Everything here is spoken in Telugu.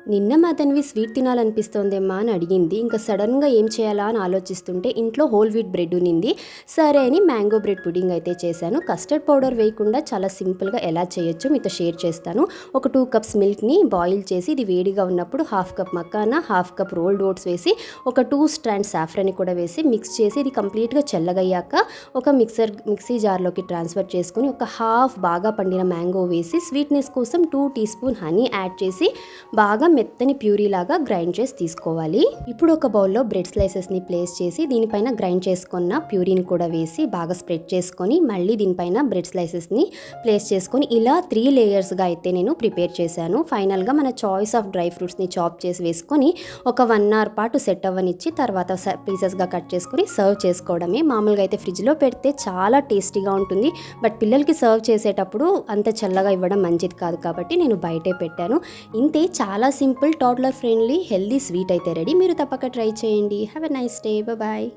నిన్న మా తన్వి స్వీట్ తినాలనిపిస్తోందేమ్మా అని అడిగింది. ఇంకా సడన్గా ఏం చేయాలా అని ఆలోచిస్తుంటే ఇంట్లో హోల్ వీట్ బ్రెడ్ ఉన్నింది. సరే అని మ్యాంగో బ్రెడ్ పుడింగ్ అయితే చేశాను. కస్టర్డ్ పౌడర్ వేయకుండా చాలా సింపుల్గా ఎలా చేయొచ్చో మీతో షేర్ చేస్తాను. ఒక 2 కప్స్ మిల్క్ని బాయిల్ చేసి ఇది వేడిగా ఉన్నప్పుడు half cup makhana, half cup rolled oats వేసి ఒక 2 స్ట్రాండ్ సాఫ్రన్ కూడా వేసి మిక్స్ చేసి ఇది కంప్లీట్గా చల్లగయ్యాక ఒక మిక్సీ జార్లోకి ట్రాన్స్ఫర్ చేసుకుని ఒక హాఫ్ బాగా పండిన మ్యాంగో వేసి స్వీట్నెస్ కోసం 2 టీ స్పూన్ హనీ యాడ్ చేసి బాగా మెత్తని ప్యూరీ లాగా గ్రైండ్ చేసి తీసుకోవాలి. ఇప్పుడు ఒక బౌల్లో బ్రెడ్ స్లైసెస్ని ప్లేస్ చేసి దీనిపైన గ్రైండ్ చేసుకున్న ప్యూరీని కూడా వేసి బాగా స్ప్రెడ్ చేసుకొని మళ్ళీ దీనిపైన బ్రెడ్ స్లైసెస్ని ప్లేస్ చేసుకొని ఇలా 3 లేయర్స్గా అయితే నేను ప్రిపేర్ చేశాను. ఫైనల్గా మన చాయిస్ ఆఫ్ డ్రై ఫ్రూట్స్ని చాప్ చేసి వేసుకొని ఒక 1 అవర్ పాటు సెట్ అవ్వనిచ్చి తర్వాత పీసెస్గా కట్ చేసుకొని సర్వ్ చేసుకోవడమే. మామూలుగా అయితే ఫ్రిడ్జ్లో పెడితే చాలా టేస్టీగా ఉంటుంది. బట్ పిల్లలకి సర్వ్ చేసేటప్పుడు అంత చల్లగా ఇవ్వడం మంచిది కాదు కాబట్టి నేను బయటే పెట్టాను. ఇంతే, చాలా simple, toddler friendly, healthy sweet అయితే రెడీ. మీరు తప్పక ట్రై చేయండి. Have a nice day. Bye.